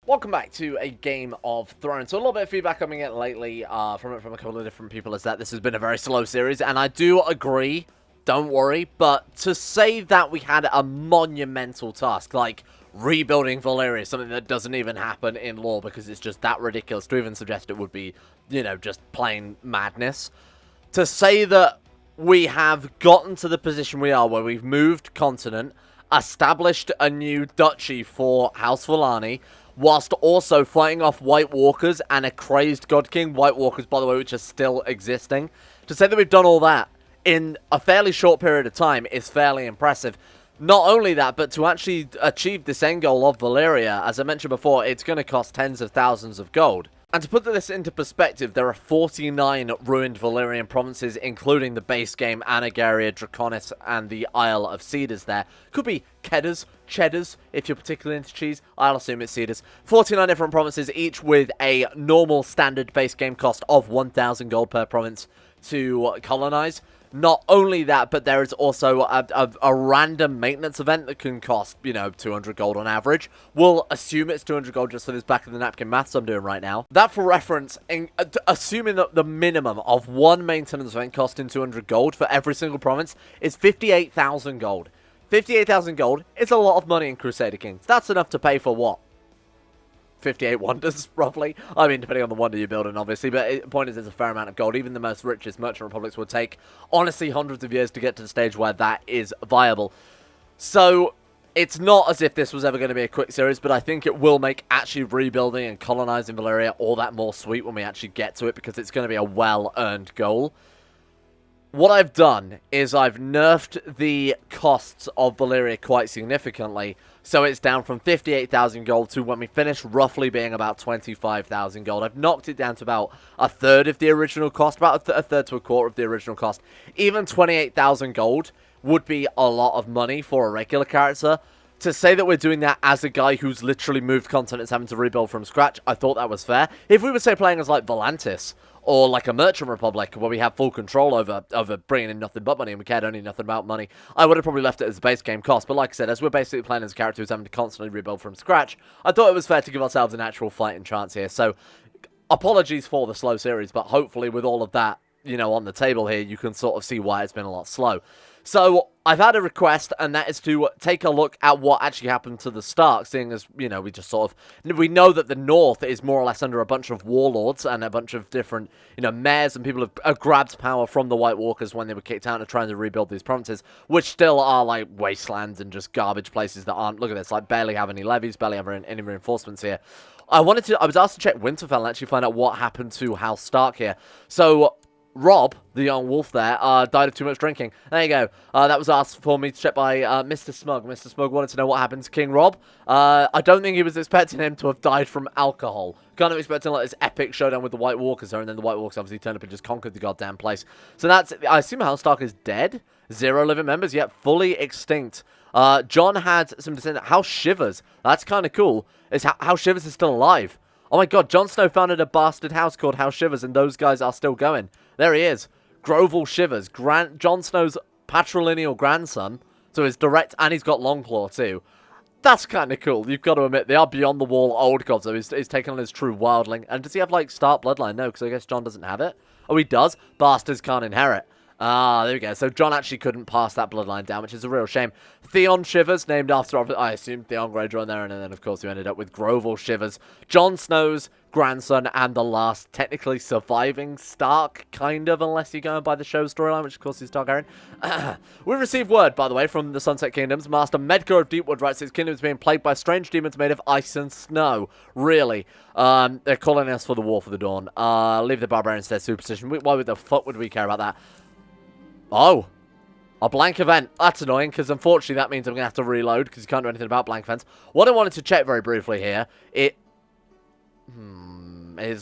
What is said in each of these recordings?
Welcome back to a Game of Thrones. So a little bit of feedback coming in lately from a couple of different people is that this has been a very slow series, and I do agree, don't worry, but to say that we had a monumental task, like rebuilding Valyria, something that doesn't even happen in lore because it's just that ridiculous to even suggest it would be, you know, just plain madness. To say that we have gotten to the position we are where we've moved continent, established a new duchy for House Valane, whilst also fighting off White Walkers and a crazed God King. White Walkers, by the way, which are still existing. To say that we've done all that in a fairly short period of time is fairly impressive. Not only that, but to actually achieve this end goal of Valyria, as I mentioned before, it's going to cost tens of thousands of gold. And to put this into perspective, there are 49 ruined Valyrian provinces, including the base game, Anagaria, Draconis, and the Isle of Cedars there. Could be Keddars, Cheddars, if you're particularly into cheese. I'll assume it's Cedars. 49 different provinces, each with a normal standard base game cost of 1,000 gold per province to colonize. Not only that, but there is also a random maintenance event that can cost, you know, 200 gold on average. We'll assume it's 200 gold just for this back of the napkin maths I'm doing right now. That for reference, assuming that the minimum of one maintenance event costing 200 gold for every single province is 58,000 gold. 58,000 gold is a lot of money in Crusader Kings. That's enough to pay for what? 58 wonders, roughly. I mean, depending on the wonder you're building, obviously. But the point is, there's a fair amount of gold. Even the most richest merchant republics would take, honestly, hundreds of years to get to the stage where that is viable. So, it's not as if this was ever going to be a quick series, but I think it will make actually rebuilding and colonizing Valyria all that more sweet when we actually get to it, because it's going to be a well-earned goal. What I've done is I've nerfed the costs of Valyria quite significantly, so it's down from 58,000 gold to, when we finish, roughly being about 25,000 gold. I've knocked it down to about a third of the original cost, about a third to a quarter of the original cost. Even 28,000 gold would be a lot of money for a regular character. To say that we're doing that as a guy who's literally moved continents having to rebuild from scratch, I thought that was fair. If we were, say, playing as like Volantis, or like a Merchant Republic, where we have full control over bringing in nothing but money, and we cared only nothing about money, I would have probably left it as a base game cost. But like I said, as we're basically playing as a character who's having to constantly rebuild from scratch, I thought it was fair to give ourselves an actual fighting chance here. So, apologies for the slow series, but hopefully with all of that, you know, on the table here, you can sort of see why it's been a lot slow. So, I've had a request, and that is to take a look at what actually happened to the Stark, seeing as, you know, we just sort of, we know that the North is more or less under a bunch of warlords and a bunch of different, you know, mayors, and people have grabbed power from the White Walkers when they were kicked out and trying to rebuild these provinces, which still are, like, wastelands and just garbage places that aren't, look at this, like, barely have any levies, barely have any reinforcements here. I was asked to check Winterfell and actually find out what happened to House Stark here. So, Rob, the young wolf there, died of too much drinking. There you go. That was asked for me to check by Mr. Smug. Mr. Smug wanted to know what happened to King Rob. I don't think he was expecting him to have died from alcohol. Kind of expecting like this epic showdown with the White Walkers there, and then the White Walkers obviously turned up and just conquered the goddamn place. So that's, I assume House Stark is dead. 0 living members, yet fully extinct. John had some descendants. House Shivers. That's kind of cool. House Shivers is still alive. Oh my god, Jon Snow founded a bastard house called House Shivers, and those guys are still going. There he is. Overhaul Shivers. Jon Snow's patrilineal grandson. So his direct, and he's got Longclaw too. That's kind of cool. You've got to admit, they are beyond the wall old gods. So he's taken on his true wildling. And does he have, like, Stark bloodline? No, because I guess Jon doesn't have it. Oh, he does? Bastards can't inherit. Ah, there we go. So Jon actually couldn't pass that bloodline down, which is a real shame. Theon Shivers, named after, I assume, Theon Greyjoy there, and then, of course, you ended up with Overhaul Shivers. Jon Snow's grandson and the last technically surviving Stark, kind of, unless you're going by the show storyline, which, of course, is Targaryen. We received word, by the way, from the Sunset Kingdoms. Master Medgar of Deepwood writes his kingdom is being plagued by strange demons made of ice and snow. Really. They're calling us for the War for the Dawn. Leave the barbarians to their superstition. Why the fuck would we care about that? Oh, a blank event. That's annoying, because unfortunately that means I'm going to have to reload, because you can't do anything about blank events. What I wanted to check very briefly here, is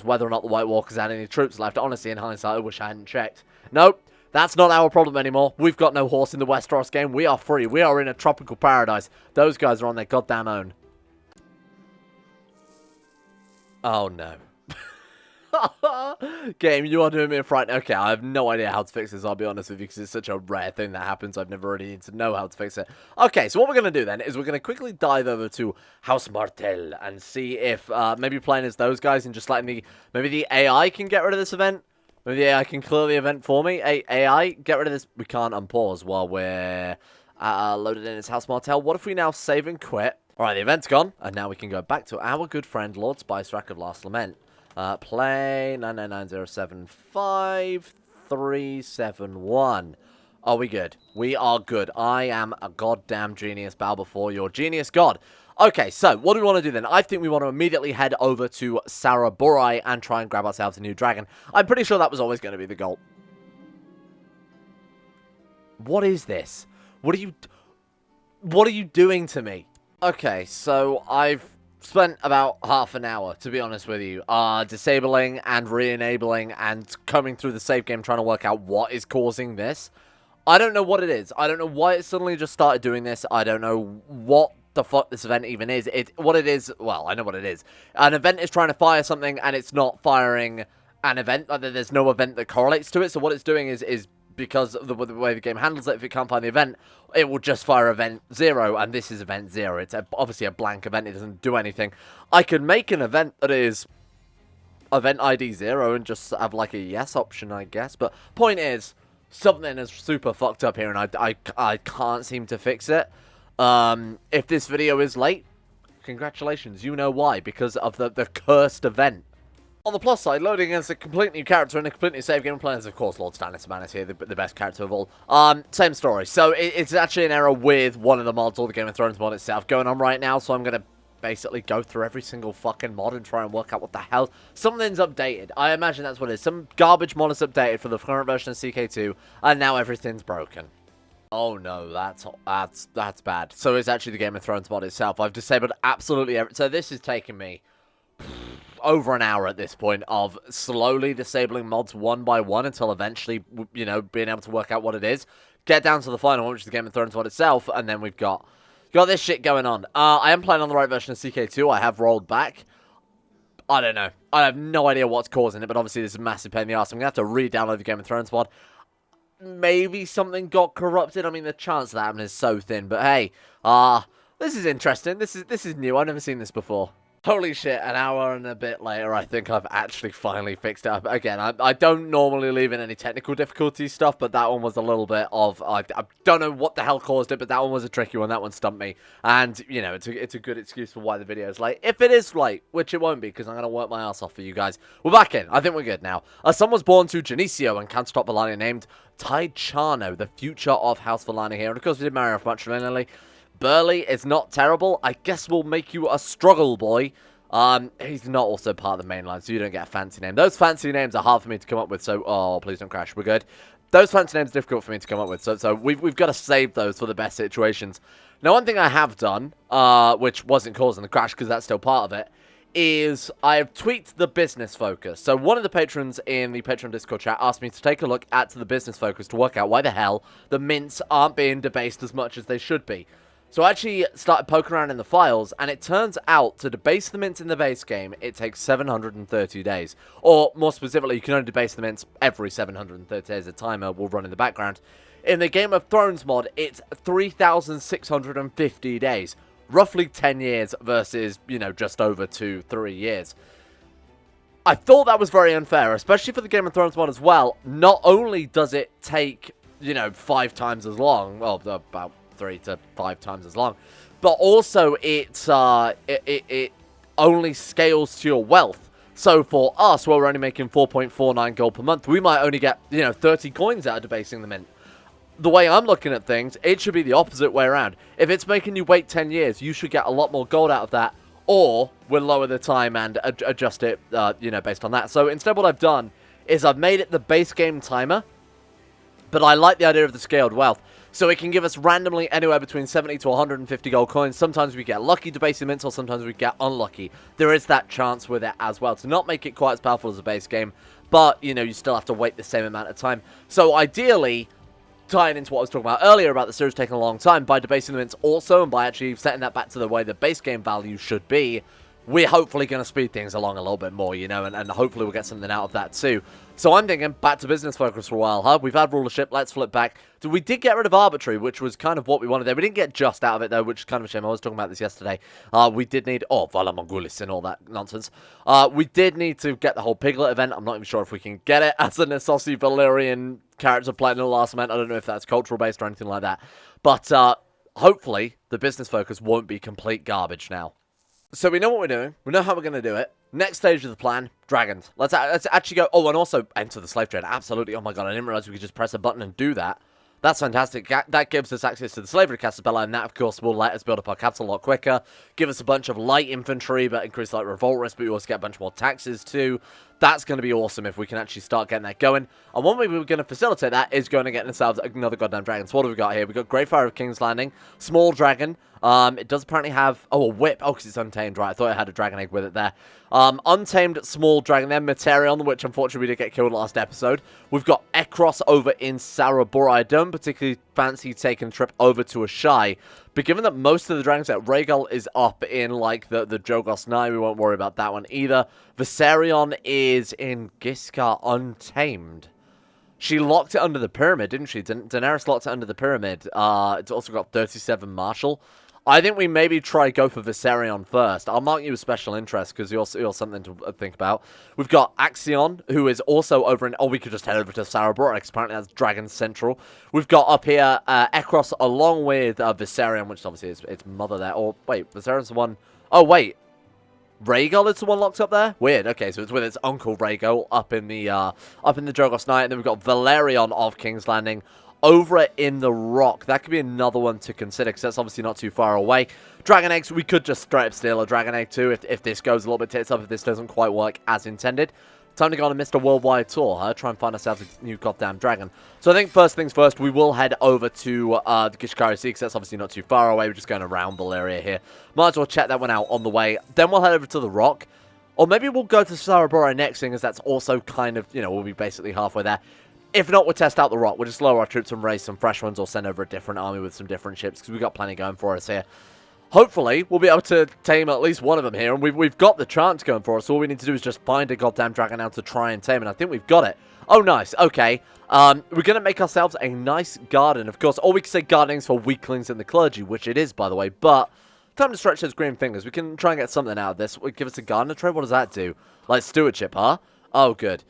whether or not the White Walkers had any troops left. Honestly, in hindsight, I wish I hadn't checked. Nope, that's not our problem anymore. We've got no horse in the Westeros game. We are free. We are in a tropical paradise. Those guys are on their goddamn own. Oh, no. Game, you are doing me a fright. Okay, I have no idea how to fix this, I'll be honest with you, because it's such a rare thing that happens. I've never really needed to know how to fix it. Okay, so what we're going to do then is we're going to quickly dive over to House Martel and see if maybe playing as those guys and just letting maybe the AI can get rid of this event. Maybe the AI can clear the event for me. AI, get rid of this. We can't unpause while we're loaded in as House Martel. What if we now save and quit? Alright, the event's gone, and now we can go back to our good friend, Lord Spice Rack of Last Lament. Play 999075371. Are we good? We are good. I am a goddamn genius. Bow before your genius god. Okay, so what do we want to do then? I think we want to immediately head over to Saraborai and try and grab ourselves a new dragon. I'm pretty sure that was always going to be the goal. What is this? What are you doing to me? Okay, so I've spent about half an hour, to be honest with you, disabling and re-enabling and coming through the save game trying to work out what is causing this. I don't know what it is. I don't know why it suddenly just started doing this. I don't know what the fuck this event even is. What it is, well, I know what it is. An event is trying to fire something and it's not firing an event. Like, there's no event that correlates to it, so what it's doing is because of the way the game handles it, if it can't find the event, it will just fire event 0, and this is event 0. It's obviously a blank event, it doesn't do anything. I could make an event that is event ID 0 and just have like a yes option, I guess, but point is, something is super fucked up here, and I can't seem to fix it. If this video is late, congratulations, you know why, because of the cursed event. On the plus side, loading as a complete new character and a completely safe game plan is, of course, Lord Stannis Man is here, the best character of all. Same story. So, it's actually an error with one of the mods, or the Game of Thrones mod itself, going on right now, so I'm going to basically go through every single fucking mod and try and work out what the hell. Something's updated. I imagine that's what it is. Some garbage mod is updated for the current version of CK2, and now everything's broken. Oh no, that's bad. So it's actually the Game of Thrones mod itself. I've disabled absolutely everything. So this is taking me over an hour at this point of slowly disabling mods one by one until eventually, you know, being able to work out what it is. Get down to the final one, which is the Game of Thrones mod itself, and then we've got this shit going on. I am playing on the right version of CK2. I have rolled back. I don't know. I have no idea what's causing it, but obviously this is a massive pain in the arse. I'm going to have to re-download the Game of Thrones mod. Maybe something got corrupted. I mean, the chance of that happening is so thin, but hey, this is interesting. This is new. I've never seen this before. Holy shit, an hour and a bit later, I think I've actually finally fixed it up. Again, I don't normally leave in any technical difficulty stuff, but that one was a little bit of, I don't know what the hell caused it, but that one was a tricky one. That one stumped me. And, you know, it's a good excuse for why the video is late. If it is late, which it won't be, because I'm going to work my ass off for you guys. We're back in. I think we're good now. A son was born to Genesio and countertop Valyria named Taichano, the future of House Valane here. And, of course, we did marry off matrilineally. Burley is not terrible. I guess we'll make you a struggle boy. He's not also part of the main line, so you don't get a fancy name. Those fancy names are hard for me to come up with, so, oh, please don't crash. We're good. Those fancy names are difficult for me to come up with, so we've got to save those for the best situations. Now, one thing I have done, which wasn't causing the crash, because that's still part of it, is I've tweaked the business focus. So one of the patrons in the Patreon Discord chat asked me to take a look at the business focus to work out why the hell the mints aren't being debased as much as they should be. So I actually started poking around in the files, and it turns out to debase the mints in the base game, it takes 730 days. Or, more specifically, you can only debase the mints every 730 days. A timer will run in the background. In the Game of Thrones mod, it's 3,650 days. Roughly 10 years versus, you know, just over 2-3 years. I thought that was very unfair, especially for the Game of Thrones mod as well. Not only does it take, you know, 5 times as long, well, about 3 to 5 times as long, but also it only scales to your wealth. So for us, where we're only making 4.49 gold per month, we might only get, you know, 30 coins out of debasing them in. The way I'm looking at things, it should be the opposite way around. If it's making you wait 10 years, you should get a lot more gold out of that, or we'll lower the time and adjust it, you know, based on that. So instead what I've done is I've made it the base game timer, but I like the idea of the scaled wealth. So it can give us randomly anywhere between 70 to 150 gold coins. Sometimes we get lucky debasing mints, or sometimes we get unlucky. There is that chance with it as well, to not make it quite as powerful as a base game, but, you know, you still have to wait the same amount of time. So ideally, tying into what I was talking about earlier about the series taking a long time, by debasing the mints also, and by actually setting that back to the way the base game value should be, we're hopefully going to speed things along a little bit more, you know, and hopefully we'll get something out of that too. So I'm thinking back to business focus for a while, huh? We've had rulership, let's flip back. So we did get rid of arbitrary, which was kind of what we wanted there. We didn't get just out of it though, which is kind of a shame. I was talking about this yesterday. We did need, Vala Mongolis and all that nonsense. We did need to get the whole Piglet event. I'm not even sure if we can get it as an Hosue Valerian character playing in the last event. I don't know if that's cultural based or anything like that. But hopefully the business focus won't be complete garbage now. So we know what we're doing. We know how we're going to do it. Next stage of the plan, dragons. Let's actually go. Oh, and also enter the slave trade. Absolutely. Oh my god, I didn't realize we could just press a button and do that. That's fantastic. That gives us access to the slavery Casabella, and that, of course, will let us build up our capital a lot quicker. Give us a bunch of light infantry, but increase like revolt risk, but we also get a bunch more taxes too. That's going to be awesome if we can actually start getting that going. And one way we're going to facilitate that is going to get ourselves another goddamn dragon. So what have we got here? We've got Great Fire of King's Landing, small dragon. It does apparently have, a whip. Oh, because it's untamed, right? I thought it had a dragon egg with it there. Untamed small dragon there, Materion, which unfortunately we did get killed last episode. We've got Ekros over in Sarabora. I don't particularly fancy taking a trip over to Asshai, but given that most of the dragons at Rhaegal is up in, like, the Jogos 9, we won't worry about that one either. Viserion is in Giscard Untamed. She locked it under the pyramid, didn't she? Daenerys locked it under the pyramid. It's also got 37 Marshal. I think we maybe try go for Viserion first. I'll mark you as special interest because you're something to think about. We've got Aquistion, who is also over in... Oh, we could just head over to Sarabora because apparently that's Dragon Central. We've got up here Ekros along with Viserion, which obviously is its mother there. Or, wait, Viserion's the one... Oh, wait. Rhaegal is the one locked up there? Weird. Okay, so it's with its uncle Rhaegal up in the Jogos Night. And then we've got Valerion of King's Landing over in the Rock. That could be another one to consider because that's obviously not too far away. Dragon Eggs, we could just straight up steal a Dragon Egg too if this goes a little bit tits up, if this doesn't quite work as intended. Time to go on a Mr. Worldwide tour, huh? Try and find ourselves a new goddamn dragon. So I think first things first, we will head over to the Kishkari Sea, because that's obviously not too far away. We're just going around Valyria here. Might as well check that one out on the way. Then we'll head over to the Rock. Or maybe we'll go to Sarabora next, thing, as that's also kind of, you know, we'll be basically halfway there. If not, we'll test out the Rock. We'll just lower our troops and raise some fresh ones, or send over a different army with some different ships, because we've got plenty going for us here. Hopefully, we'll be able to tame at least one of them here, and we've got the chance going for us. All we need to do is just find a goddamn dragon now to try and tame, and I think we've got it. Oh, nice. Okay. We're going to make ourselves a nice garden. Of course, or we can say gardening's for weaklings in the clergy, which it is, by the way, but time to stretch those green fingers. We can try and get something out of this. Give us a gardener trade? What does that do? Like stewardship, huh? Oh, good.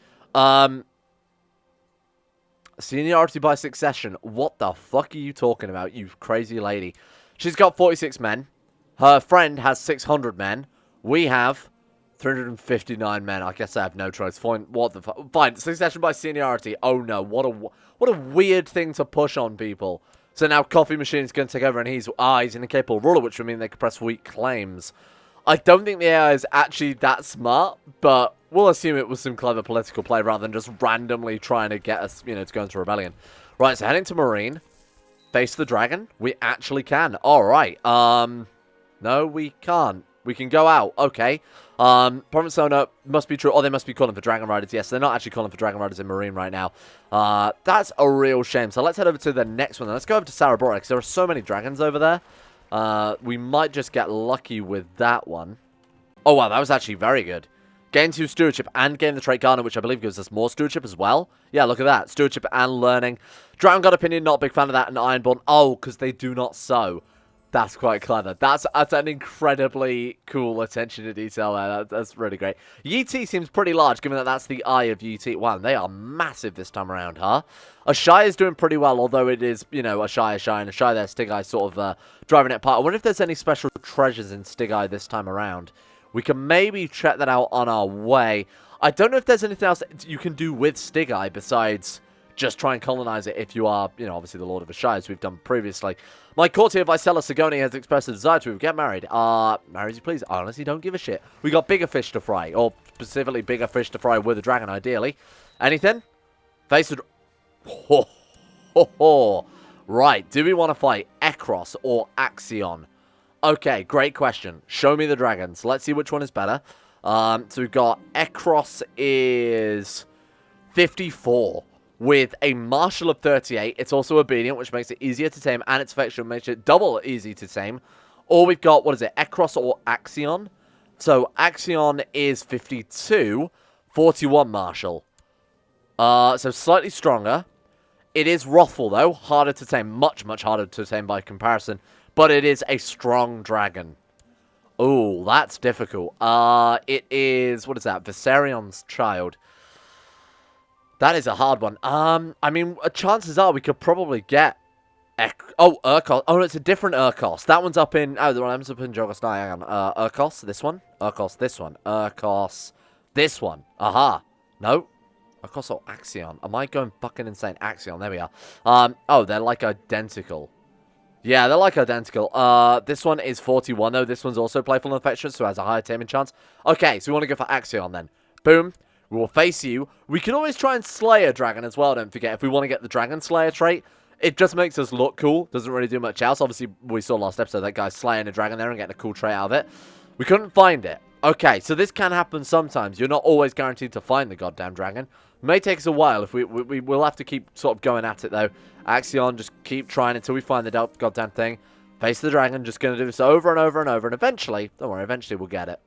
Seniority by succession. What the fuck are you talking about, you crazy lady? She's got 46 men. Her friend has 600 men. We have 359 men. I guess I have no choice. Fine. What the fuck? Fine. Succession by seniority. Oh no. What a weird thing to push on people. So now Coffee Machine's going to take over, and he's an incapable ruler, which would mean they could press weak claims. I don't think the AI is actually that smart, but we'll assume it was some clever political play rather than just randomly trying to get us, you know, to go into rebellion. Right. So heading to Marine. Face the dragon? We actually can. Alright. No, we can't. We can go out. Okay. Province owner must be true. Oh, they must be calling for dragon riders. Yes, they're not actually calling for dragon riders in Marine right now. That's a real shame. So let's head over to the next one. Let's go over to Sarabora, because there are so many dragons over there. We might just get lucky with that one. Oh, wow. That was actually very good. Gain 2 stewardship and gain the trait garner, which I believe gives us more stewardship as well. Yeah, look at that. Stewardship and learning. Dragon God opinion, not a big fan of that. And Ironborn. Oh, because they do not sow. That's quite clever. That's an incredibly cool attention to detail there. That's really great. Yeti seems pretty large, given that that's the eye of Yeti. Wow, they are massive this time around, huh? Asshai is doing pretty well, although it is, you know, Asshai, and Asshai there, Stig-Eye sort of driving it apart. I wonder if there's any special treasures in Stig-Eye this time around. We can maybe check that out on our way. I don't know if there's anything else that you can do with Stig-Eye besides just try and colonize it if you are, you know, obviously the Lord of Asshai, as we've done previously. My courtier Vassal Sigoni has expressed a desire to get married. Marry as you please. I honestly don't give a shit. We got bigger fish to fry, or specifically bigger fish to fry with a dragon, ideally. Anything? Face the... Ho, ho, ho. Right, do we want to fight Ekros or Axion? Okay, great question. Show me the dragons. Let's see which one is better. So we've got Ekros is 54 with a Marshal of 38. It's also obedient, which makes it easier to tame, and its affection makes it double easy to tame. Or we've got, what is it, Ekros or Axion? So, Aquistion is 52, 41 Marshall. So slightly stronger. It is wrathful, though. Harder to tame. Much, much harder to tame by comparison. But it is a strong dragon. Oh, that's difficult. It is... What is that? Visarion's child. That is a hard one. I mean, chances are we could probably get... Urkos. Oh, no, it's a different Urkos. That one's up in... Oh, the one's up in Jogos. No, hang on. Urkos, this one. Urkos, this one. Urkos, this one. Aha. No. Urkos or Aquistion. Am I going fucking insane? Aquistion, there we are. Oh, they're like identical. Yeah, they're like identical. This one is 41, though. This one's also playful and affectionate, so has a higher taming chance. Okay, so we want to go for Aquistion, then. Boom. We will face you. We can always try and slay a dragon as well, don't forget. If we want to get the Dragon Slayer trait, it just makes us look cool. Doesn't really do much else. Obviously, we saw last episode that guy's slaying a dragon there and getting a cool trait out of it. We couldn't find it. Okay, so this can happen sometimes. You're not always guaranteed to find the goddamn dragon. It may take us a while. If we will have to keep sort of going at it, though. Aquistion, just keep trying until we find the goddamn thing. Face the dragon. Just going to do this over and over and over. And eventually, don't worry, eventually we'll get it.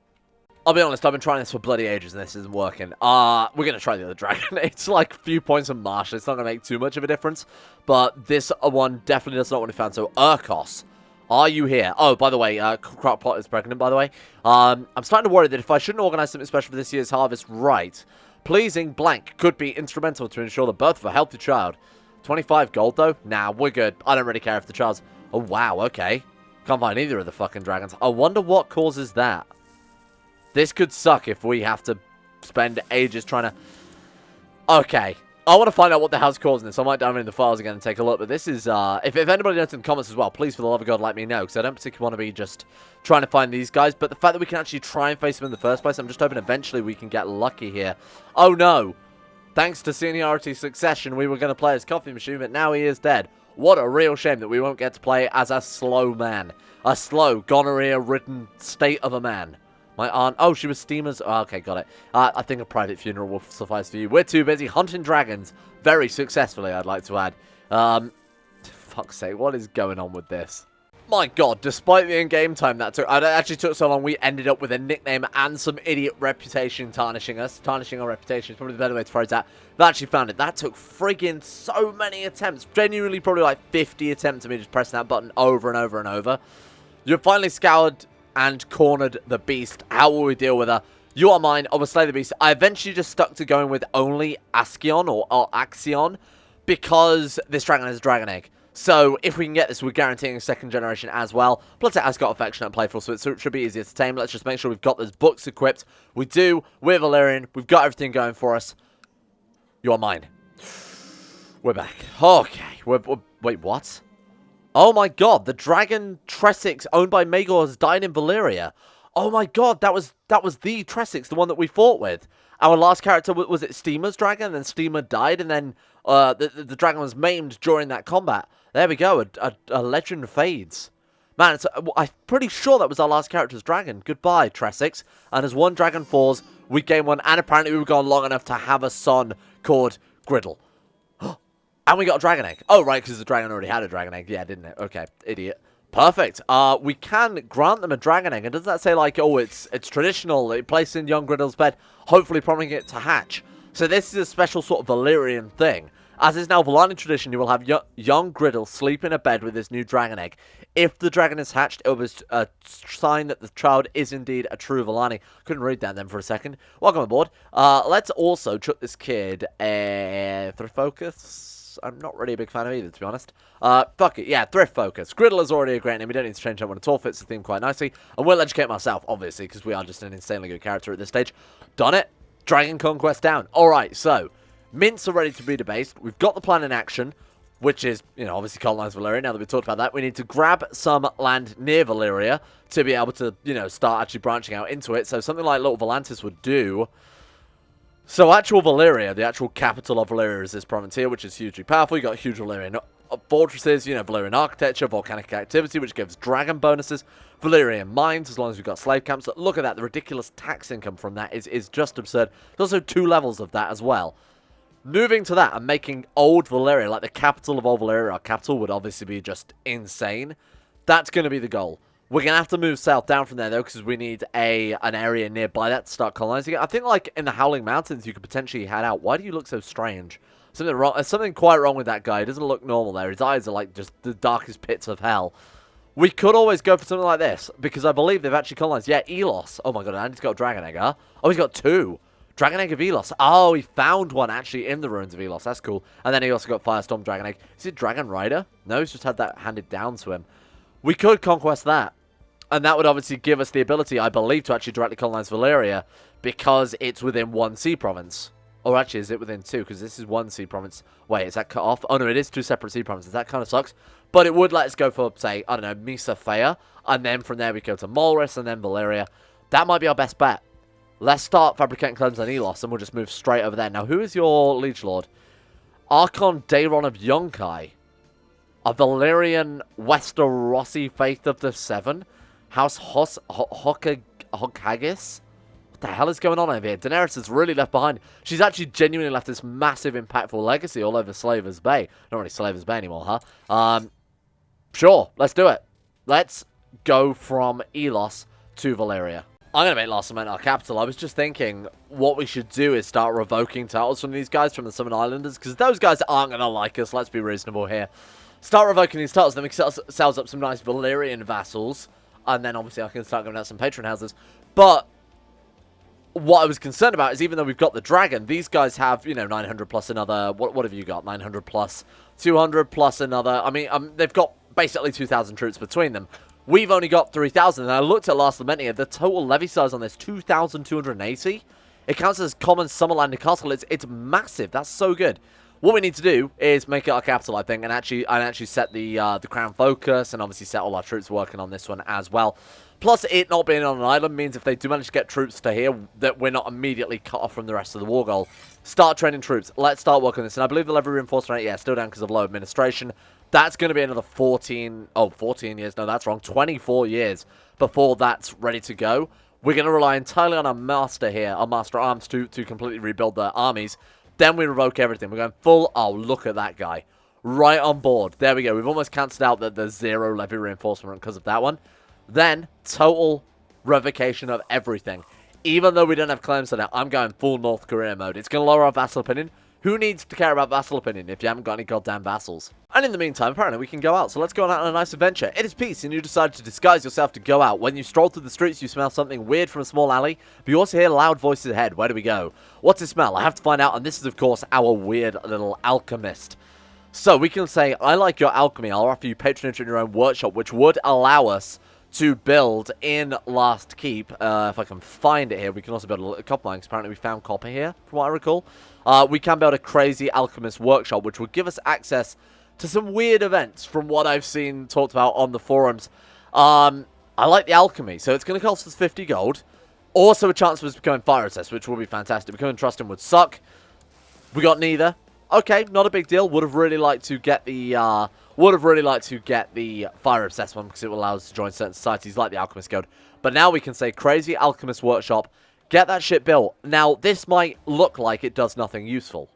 I'll be honest, I've been trying this for bloody ages and this isn't working. We're going to try the other dragon. It's like a few points in Marsh. It's not going to make too much of a difference. But this one definitely does not want to be found. So, Urkos, are you here? Oh, by the way, Crockpot is pregnant, by the way. I'm starting to worry that if I shouldn't organize something special for this year's harvest right, pleasing blank could be instrumental to ensure the birth of a healthy child. 25 gold, though? Nah, we're good. I don't really care if the child's... Oh, wow, okay. Can't find either of the fucking dragons. I wonder what causes that. This could suck if we have to spend ages trying to... Okay. I want to find out what the hell's causing this. I might dive into the files again and take a look. But this is... If anybody knows in the comments as well, please, for the love of God, let me know. Because I don't particularly want to be just trying to find these guys. But the fact that we can actually try and face them in the first place, I'm just hoping eventually we can get lucky here. Oh, no. Thanks to seniority succession, we were going to play as Coffee Machine, but now he is dead. What a real shame that we won't get to play as a slow man. A slow, gonorrhea-ridden state of a man. My aunt... Oh, she was Steamer's... Oh, okay, got it. I think a private funeral will suffice for you. We're too busy hunting dragons. Very successfully, I'd like to add. Fuck's sake, what is going on with this? My god, despite the in-game time that took... It actually took so long, we ended up with a nickname and some idiot reputation tarnishing us. Tarnishing our reputation is probably the better way to phrase that. We actually found it. That took friggin' so many attempts. Genuinely probably like 50 attempts of me just pressing that button over and over and over. You've finally scoured... and cornered the beast. How will we deal with her? You are mine. I will slay the beast. I eventually just stuck to going with only Aquistion or Aquistion because this dragon has a dragon egg. So if we can get this, we're guaranteeing a second generation as well. Plus it has got affectionate and playful, so it should be easier to tame. Let's just make sure we've got those books equipped. We do. We're Valyrian. We've got everything going for us. You are mine. We're back. Okay. Wait, what? Oh my god, the dragon Tresix owned by Maegor has died in Valyria. Oh my god, that was the Tresix, the one that we fought with. Our last character, was it Steamer's dragon? And then Steamer died, and then the dragon was maimed during that combat. There we go, a legend fades. Man, I'm pretty sure that was our last character's dragon. Goodbye, Tresix. And as one dragon falls, we gain one, and apparently we've gone long enough to have a son called Griddle. And we got a dragon egg. Oh, right, because the dragon already had a dragon egg. Yeah, didn't it? Okay, idiot. Perfect. We can grant them a dragon egg. And doesn't that say, like, oh, it's traditional, it placed in young Griddle's bed, hopefully promising it to hatch. So this is a special sort of Valyrian thing. As is now Valane tradition, you will have young Griddle sleep in a bed with this new dragon egg. If the dragon is hatched, it will be a sign that the child is indeed a true Valane. Couldn't read that then for a second. Welcome aboard. Let's also chuck this kid thrift focus. I'm not really a big fan of either, to be honest. Fuck it, yeah, thrift focus. Griddle is already a great name. We don't need to change that one at all. Fits the theme quite nicely. And we'll educate myself, obviously, because we are just an insanely good character at this stage. Done it. Dragon Conquest down. Alright, so, mints are ready to be debased. We've got the plan in action, which is, you know, obviously colonize Valyria. Now that we've talked about that, we need to grab some land near Valyria to be able to, you know, start actually branching out into it. So something like Little Volantis would do. So actual Valyria, the actual capital of Valyria, is this province here, which is hugely powerful. You've got huge Valyrian fortresses, you know, Valyrian architecture, volcanic activity, which gives dragon bonuses, Valyrian mines, as long as we've got slave camps. Look at that, the ridiculous tax income from that is just absurd. There's also 2 levels of that as well. Moving to that and making old Valyria, like the capital of old Valyria, our capital would obviously be just insane. That's going to be the goal. We're going to have to move south down from there, though, because we need an area nearby that to start colonizing it. I think, like, in the Howling Mountains, you could potentially head out. Why do you look so strange? Something wrong. There's something quite wrong with that guy. He doesn't look normal there. His eyes are, like, just the darkest pits of hell. We could always go for something like this, because I believe they've actually colonized. Yeah, Elos. Oh, my God, and he's got a Dragon Egg, huh? Oh, he's got 2. Dragon Egg of Elos. Oh, he found one, actually, in the ruins of Elos. That's cool. And then he also got Firestorm Dragon Egg. Is it Dragon Rider? No, he's just had that handed down to him. We could conquest that. And that would obviously give us the ability, I believe, to actually directly colonize Valyria, because it's within 1 sea province. Or actually, is it within 2? Because this is 1 sea province. Wait, is that cut off? Oh, no, it is 2 separate sea provinces. That kind of sucks. But it would let us go for, say, I don't know, Misa Fea. And then from there, we go to Molris and then Valyria. That might be our best bet. Let's start fabricating clones on Elos, and we'll just move straight over there. Now, who is your liege lord? Archon Daeron of Yonkai. A Valyrian Westerosi Faith of the Seven. House Hokagis? What the hell is going on over here? Daenerys is really left behind. She's actually genuinely left this massive, impactful legacy all over Slaver's Bay. Not really Slaver's Bay anymore, huh? Sure, let's do it. Let's go from Elos to Valyria. I'm going to make Last Cement our capital. I was just thinking what we should do is start revoking titles from these guys, from the Summon Islanders, because those guys aren't going to like us. Let's be reasonable here. Start revoking these titles, then we can sell up some nice Valyrian vassals, and then obviously I can start going out some patron houses. But what I was concerned about is, even though we've got the dragon, these guys have, you know, 900 plus another, what have you got? 900 plus 200 plus another. I mean, they've got basically 2,000 troops between them. We've only got 3,000, and I looked at Last Lament here. The total levy size on this, 2,280. It counts as common Summerland and Castle. It's massive. That's so good. What we need to do is make it our capital, I think, and actually set the crown focus, and obviously set all our troops working on this one as well. Plus, it not being on an island means if they do manage to get troops to here, that we're not immediately cut off from the rest of the war goal. Start training troops. Let's start working on this. And I believe the levy reinforcement rate, yeah, still down because of low administration. That's going to be another 14 years. No, that's wrong. 24 years before that's ready to go. We're going to rely entirely on our master here, our master arms, to completely rebuild their armies. Then we revoke everything. We're going full, oh, look at that guy. Right on board. There we go. We've almost cancelled out the 0 levy reinforcement because of that one. Then, total revocation of everything. Even though we don't have claims on it, I'm going full North Korea mode. It's going to lower our vassal opinion. Who needs to care about vassal opinion if you haven't got any goddamn vassals? And in the meantime, apparently we can go out. So let's go out on a nice adventure. It is peace, and you decide to disguise yourself to go out. When you stroll through the streets, you smell something weird from a small alley, but you also hear loud voices ahead. Where do we go? What's it smell? I have to find out, and this is, of course, our weird little alchemist. So we can say, I like your alchemy. I'll offer you patronage in your own workshop, which would allow us to build in Last Keep. If I can find it here, we can also build a copper mine, because apparently we found copper here, from what I recall. We can build a crazy alchemist workshop, which would give us access to some weird events from what I've seen talked about on the forums. I like the alchemy, so it's going to cost us 50 gold. Also a chance for us becoming fire obsessed, which will be fantastic. Becoming trusting would suck. We got neither. Okay, not a big deal. Would have really liked to get the fire obsessed one, because it will allow us to join certain societies like the Alchemist Guild. But now we can say crazy alchemist workshop. Get that shit built. Now, this might look like it does nothing useful.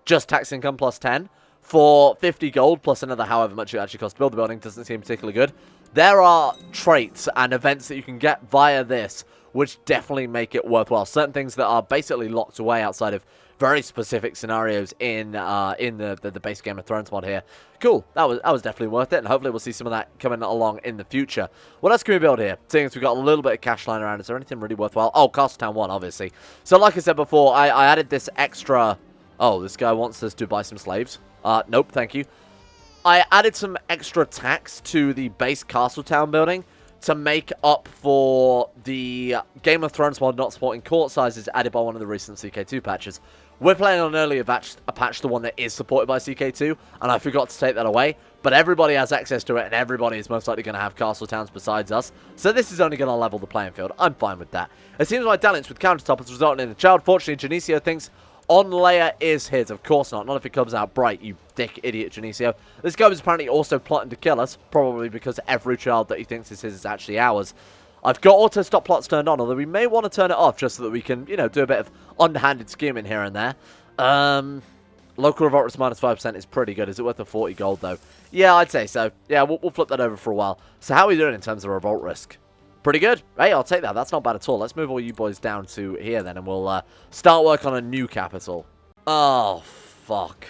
Just tax income plus 10 for 50 gold plus another however much it actually costs to build the building doesn't seem particularly good. There are traits and events that you can get via this which definitely make it worthwhile. Certain things that are basically locked away outside of very specific scenarios in the base Game of Thrones mod here. Cool. That was definitely worth it, and hopefully we'll see some of that coming along in the future. What else can we build here? Seeing as we've got a little bit of cash lying around, is there anything really worthwhile? Oh, Castletown 1, obviously. So like I said before, I added this extra... Oh, this guy wants us to buy some slaves. Nope, thank you. I added some extra tax to the base Castletown building to make up for the Game of Thrones mod not supporting court sizes added by one of the recent CK2 patches. We're playing on an earlier patch, the one that is supported by CK2, and I forgot to take that away. But everybody has access to it, and everybody is most likely going to have castle towns besides us. So this is only going to level the playing field. I'm fine with that. It seems my dalliance with countertop has resulted in a child. Fortunately, Genesio thinks on layer is his. Of course not. Not if it comes out bright, you dick idiot, Genesio. This guy was apparently also plotting to kill us, probably because every child that he thinks is his is actually ours. I've got auto-stop plots turned on, although we may want to turn it off just so that we can, you know, do a bit of underhanded scheming here and there. Local revolt risk minus 5% is pretty good. Is it worth the 40 gold, though? Yeah, I'd say so. Yeah, we'll flip that over for a while. So how are we doing in terms of revolt risk? Pretty good. Hey, I'll take that. That's not bad at all. Let's move all you boys down to here, then, and we'll start work on a new capital. Oh, fuck.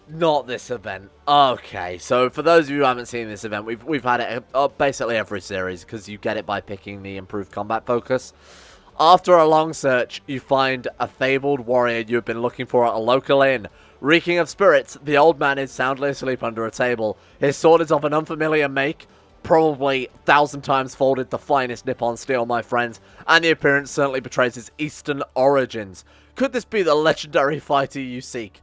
Not this event. Okay, so for those of you who haven't seen this event, we've had it basically every series, because you get it by picking the improved combat focus. After a long search, you find a fabled warrior you've been looking for at a local inn. Reeking of spirits, the old man is soundly asleep under a table. His sword is of an unfamiliar make, probably 1,000 times folded, the finest Nippon steel, my friends, and the appearance certainly betrays his eastern origins. Could this be the legendary fighter you seek?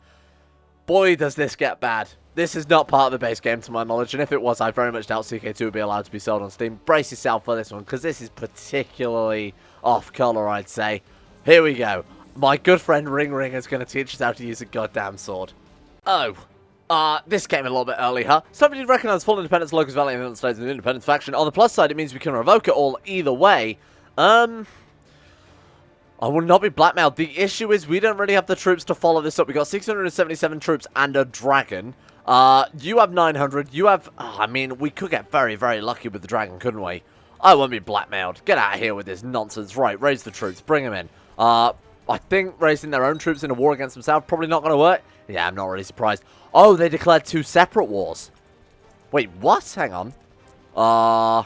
Boy, does this get bad. This is not part of the base game, to my knowledge, and if it was, I very much doubt CK2 would be allowed to be sold on Steam. Brace yourself for this one, because this is particularly off-color, I'd say. Here we go. My good friend Ring Ring is going to teach us how to use a goddamn sword. Oh. This came a little bit early, huh? Somebody did recognize full independence, Locust Valley, and the states of the independence faction. On the plus side, it means we can revoke it all either way. I will not be blackmailed. The issue is we don't really have the troops to follow this up. We got 677 troops and a dragon. You have 900. You have... I mean, we could get very, very lucky with the dragon, couldn't we? I won't be blackmailed. Get out of here with this nonsense. Right, raise the troops. Bring them in. I think raising their own troops in a war against themselves probably not going to work. Yeah, I'm not really surprised. Oh, they declared 2 separate wars. Wait, what? Hang on.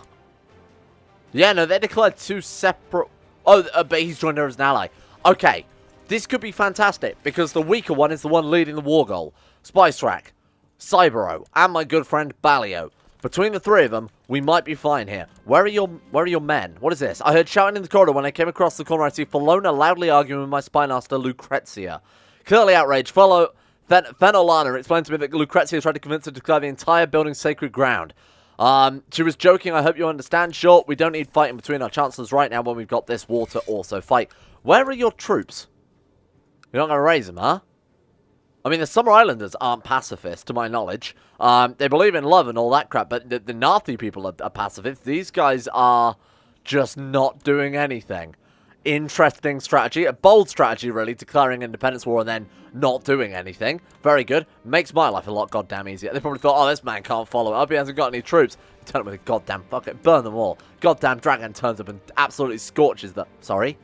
Yeah, no, they declared 2 separate... Oh, but he's joined her as an ally. Okay, this could be fantastic, because the weaker one is the one leading the war goal. Spice Track, Cybero, and my good friend Balio. Between the 3 of them, we might be fine here. Where are your men? What is this? I heard shouting in the corridor when I came across the corner. I see Falona loudly arguing with my spymaster Lucrezia. Clearly outraged, Fenolana explained to me that Lucrezia tried to convince her to declare the entire building sacred ground. She was joking, I hope you understand. Sure, we don't need fighting between our chancellors right now when we've got this war to also fight. Where are your troops? You're not going to raise them, huh? I mean, the Summer Islanders aren't pacifists, to my knowledge. They believe in love and all that crap, but the Nathi people are pacifists. These guys are just not doing anything. Interesting strategy. A bold strategy, really, declaring independence war and then not doing anything. Very good. Makes my life a lot goddamn easier. They probably thought, oh, this man can't follow up. He hasn't got any troops. Turn up with a goddamn bucket. Burn them all. Goddamn dragon turns up and absolutely scorches them. Sorry.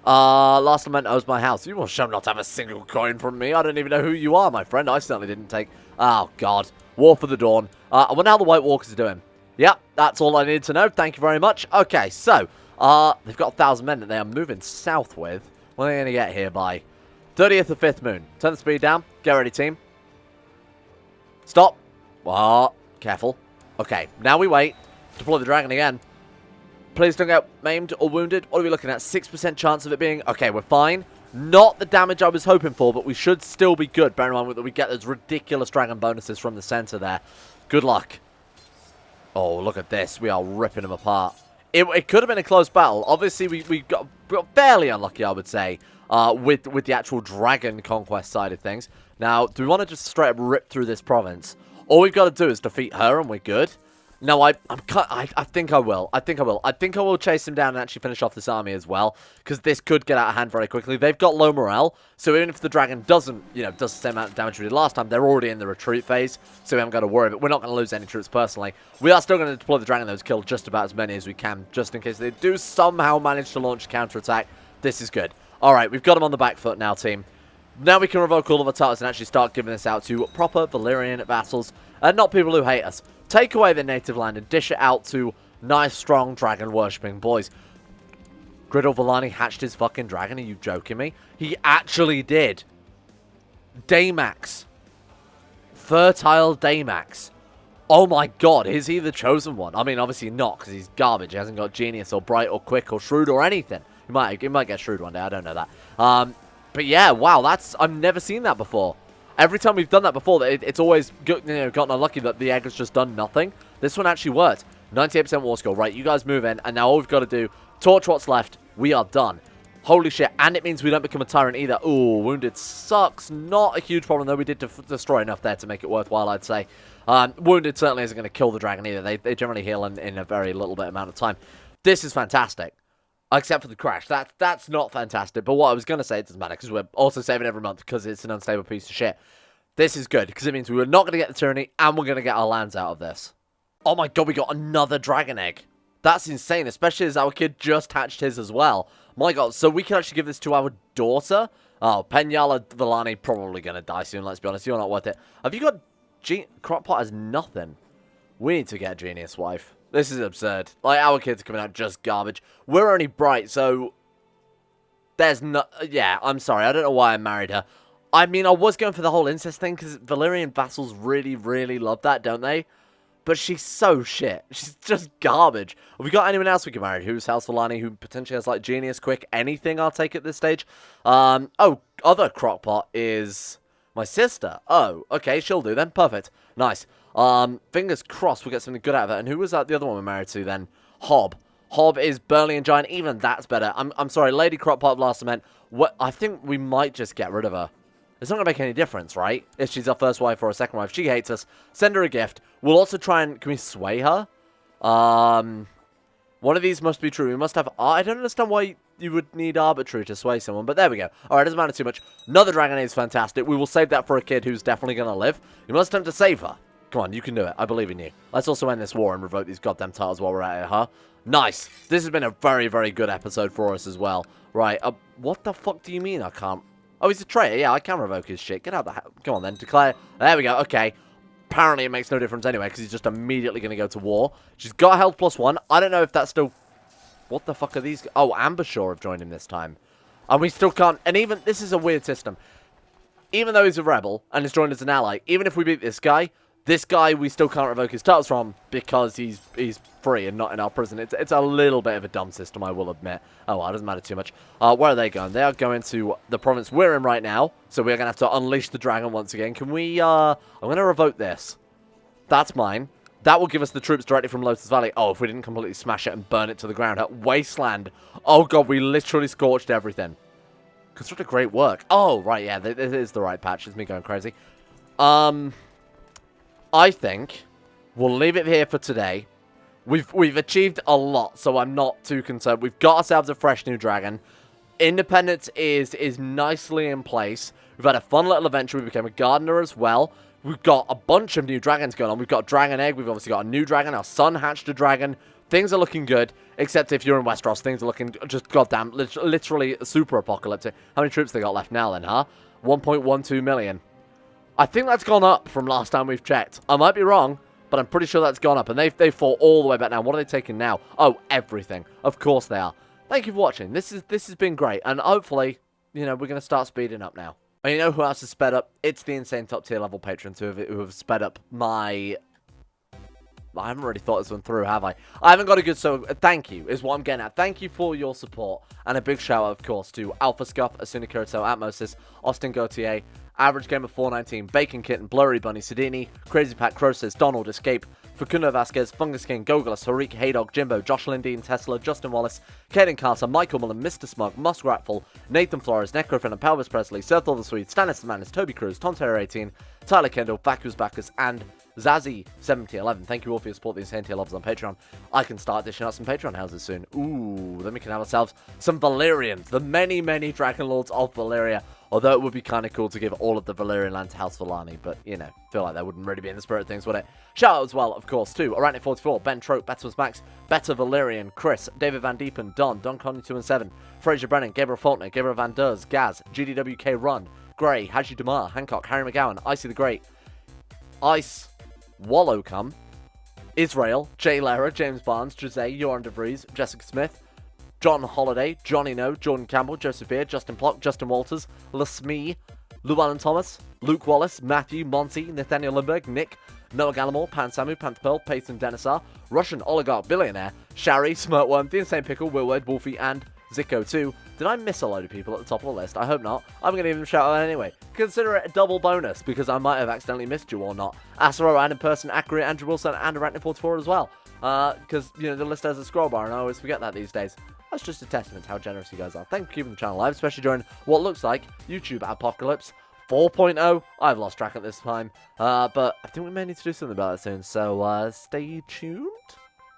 Last lament owes my house. You will show not to have a single coin from me. I don't even know who you are, my friend. I certainly didn't take... Oh, God. War for the Dawn. I wonder how the White Walkers are doing. Yep, that's all I needed to know. Thank you very much. Okay, so... they've got 1,000 men that they are moving south with. When are they going to get here by? 30th of 5th moon. Turn the speed down. Get ready, team. Stop. Careful. Okay, now we wait. Deploy the dragon again. Please don't get maimed or wounded. What are we looking at? 6% chance of it being... Okay, we're fine. Not the damage I was hoping for, but we should still be good. Bear in mind that we get those ridiculous dragon bonuses from the center there. Good luck. Oh, look at this. We are ripping them apart. It could have been a close battle. Obviously, we got fairly unlucky, I would say, with the actual dragon conquest side of things. Now, do we want to just straight up rip through this province? All we've got to do is defeat her, and we're good. No, I think I will. I think I will chase him down and actually finish off this army as well, because this could get out of hand very quickly. They've got low morale, so even if the dragon doesn't, does the same amount of damage we did last time, they're already in the retreat phase, so we haven't got to worry. But we're not going to lose any troops personally. We are still going to deploy the dragon, though, to kill just about as many as we can, just in case they do somehow manage to launch a counterattack. This is good. All right, we've got them on the back foot now, team. Now we can revoke all of our titles and actually start giving this out to proper Valyrian vassals, and not people who hate us. Take away their native land and dish it out to nice, strong, dragon-worshipping boys. Hosue Valane hatched his fucking dragon. Are you joking me? He actually did. Daymax. Fertile Daymax. Oh my god, is he the chosen one? I mean, obviously not, because he's garbage. He hasn't got genius or bright or quick or shrewd or anything. He might get shrewd one day. I don't know that. But yeah, wow, I've never seen that before. Every time we've done that before, it's always gotten unlucky that the egg has just done nothing. This one actually worked. 98% war score. Right, you guys move in, and now all we've got to do, torch what's left. We are done. Holy shit, and it means we don't become a tyrant either. Ooh, wounded sucks. Not a huge problem, though. We did destroy enough there to make it worthwhile, I'd say. Wounded certainly isn't going to kill the dragon either. They generally heal in a very little bit amount of time. This is fantastic. Except for the crash. That's not fantastic. But what I was going to say, it doesn't matter, because we're also saving every month because it's an unstable piece of shit. This is good, because it means we're not going to get the tyranny, and we're going to get our lands out of this. Oh my god, we got another dragon egg. That's insane, especially as our kid just hatched his as well. My god, so we can actually give this to our daughter? Oh, Penyala Valane probably going to die soon, let's be honest. You're not worth it. Have you got... Crockpot has nothing. We need to get a genius wife. This is absurd. Like, our kids are coming out just garbage. We're only bright, so... There's no... Yeah, I'm sorry. I don't know why I married her. I mean, I was going for the whole incest thing, because Valyrian vassals really, really love that, don't they? But she's so shit. She's just garbage. Have we got anyone else we can marry? Who's House Valane, who potentially has, like, genius, quick, anything I'll take at this stage? Oh, other crockpot is my sister. Oh, okay, she'll do then. Perfect. Nice. Fingers crossed we'll get something good out of it. And who was that the other one we're married to then? Hob. Hob is Burly and Giant. Even that's better. I'm sorry, Lady Crockpot of Last Cement. What? I think we might just get rid of her. It's not going to make any difference, right? If she's our first wife or a second wife. She hates us. Send her a gift. We'll also try and... Can we sway her? One of these must be true. We must have... I don't understand why you would need arbitrary to sway someone, but there we go. Alright, doesn't matter too much. Another dragon is fantastic. We will save that for a kid who's definitely going to live. You must attempt to save her. Come on, you can do it. I believe in you. Let's also end this war and revoke these goddamn titles while we're at it, huh? Nice. This has been a very, very good episode for us as well. Right, what the fuck do you mean I can't... Oh, he's a traitor. Yeah, I can revoke his shit. Get out the house. Come on, then. Declare. There we go. Okay. Apparently, it makes no difference anyway, because he's just immediately going to go to war. She's got health +1. I don't know if that's still... What the fuck are these... Oh, Ambershaw have joined him this time. And we still can't... And even... This is a weird system. Even though he's a rebel and is joined as an ally, even if we beat this guy we still can't revoke his titles from because he's free and not in our prison. It's a little bit of a dumb system, I will admit. Oh, well, it doesn't matter too much. Where are they going? They are going to the province we're in right now, so we're going to have to unleash the dragon once again. Can we, I'm going to revoke this. That's mine. That will give us the troops directly from Lotus Valley. Oh, if we didn't completely smash it and burn it to the ground. At Wasteland. Oh, God, we literally scorched everything. Construct a great work. Oh, right, yeah, this is the right patch. It's me going crazy. I think we'll leave it here for today. We've achieved a lot, so I'm not too concerned. We've got ourselves a fresh new dragon. Independence is nicely in place. We've had a fun little adventure. We became a gardener as well. We've got a bunch of new dragons going on. We've got a dragon egg. We've obviously got a new dragon. Our son hatched a dragon. Things are looking good, except if you're in Westeros, things are looking just goddamn, literally super apocalyptic. How many troops they got left now then, huh? 1.12 million. I think that's gone up from last time we've checked. I might be wrong, but I'm pretty sure that's gone up. And they fought all the way back now. What are they taking now? Oh, everything. Of course they are. Thank you for watching. This has been great. And hopefully, you know, we're going to start speeding up now. And you know who else has sped up? It's the insane top tier level patrons who have sped up my... I haven't really thought this one through, have I? I haven't got a good... So, thank you is what I'm getting at. Thank you for your support. And a big shout out, of course, to Alpha Scuff, Asuna Kirito, Atmosis, Austin Gautier, Average Gamer 419, Bacon Kitten, Blurry Bunny, Sidini, Crazy Pat, Crosses, Donald Escape, Facundo Vasquez, Fungus King, Gogolas, Harik, Haydog, Jimbo, Josh Lindeen, Tesla, Justin Wallace, Caden Carter, Michael Mullen, Mr. Smug, Musk Ratful, Nathan Flores, Necrofin and Pelvis Presley, Seth All the Sweet, Stannis the Manis, Toby Cruz, Tonterra18, Tyler Kendall, Vacuous Bacchus, and Zazzy7011. Thank you all for your support. These tier levels on Patreon. I can start dishing out some Patreon houses soon. Ooh, then we can have ourselves some Valyrians, the many, many Dragon Lords of Valyria. Although it would be kind of cool to give all of the Valyrian land to House Valane, but, you know, feel like that wouldn't really be in the spirit of things, would it? Shout out as well, of course, to Arachnic44, Ben Trope, Better's Max, Better Valyrian, Chris, David Van Diepen, Don Connie 2 and 7, Fraser Brennan, Gabriel Faulkner, Gabriel Van Durs, Gaz, GDWK Run, Gray, Haji Damar, Hancock, Harry McGowan, Icy the Great, Ice, Wallowcome, Israel, Jay Lehrer, James Barnes, Jose, Joran DeVries, Jessica Smith, John Holiday, Johnny No, Jordan Campbell, Joseph Beard, Justin Plock, Justin Walters, Lasmee, Llewellyn Thomas, Luke Wallace, Matthew, Monty, Nathaniel Lindbergh, Nick, Noah Gallimore, Pan Samu, Panther Pearl, Payton Denisar, Russian Oligarch Billionaire, Shari, Smirtworm, The Insane Pickle, Willward, Wolfie, and Zico2. Did I miss a load of people at the top of the list? I hope not. I'm going to give them a shout out anyway. Consider it a double bonus, because I might have accidentally missed you or not. Asero, and in person, Accurate, Andrew Wilson, and Arachnic44 as well. Because, you know, the list has a scroll bar, and I always forget that these days. That's just a testament to how generous you guys are. Thank you for keeping the channel alive, especially during what looks like YouTube Apocalypse 4.0. I've lost track at this time. But I think we may need to do something about that soon. So, stay tuned.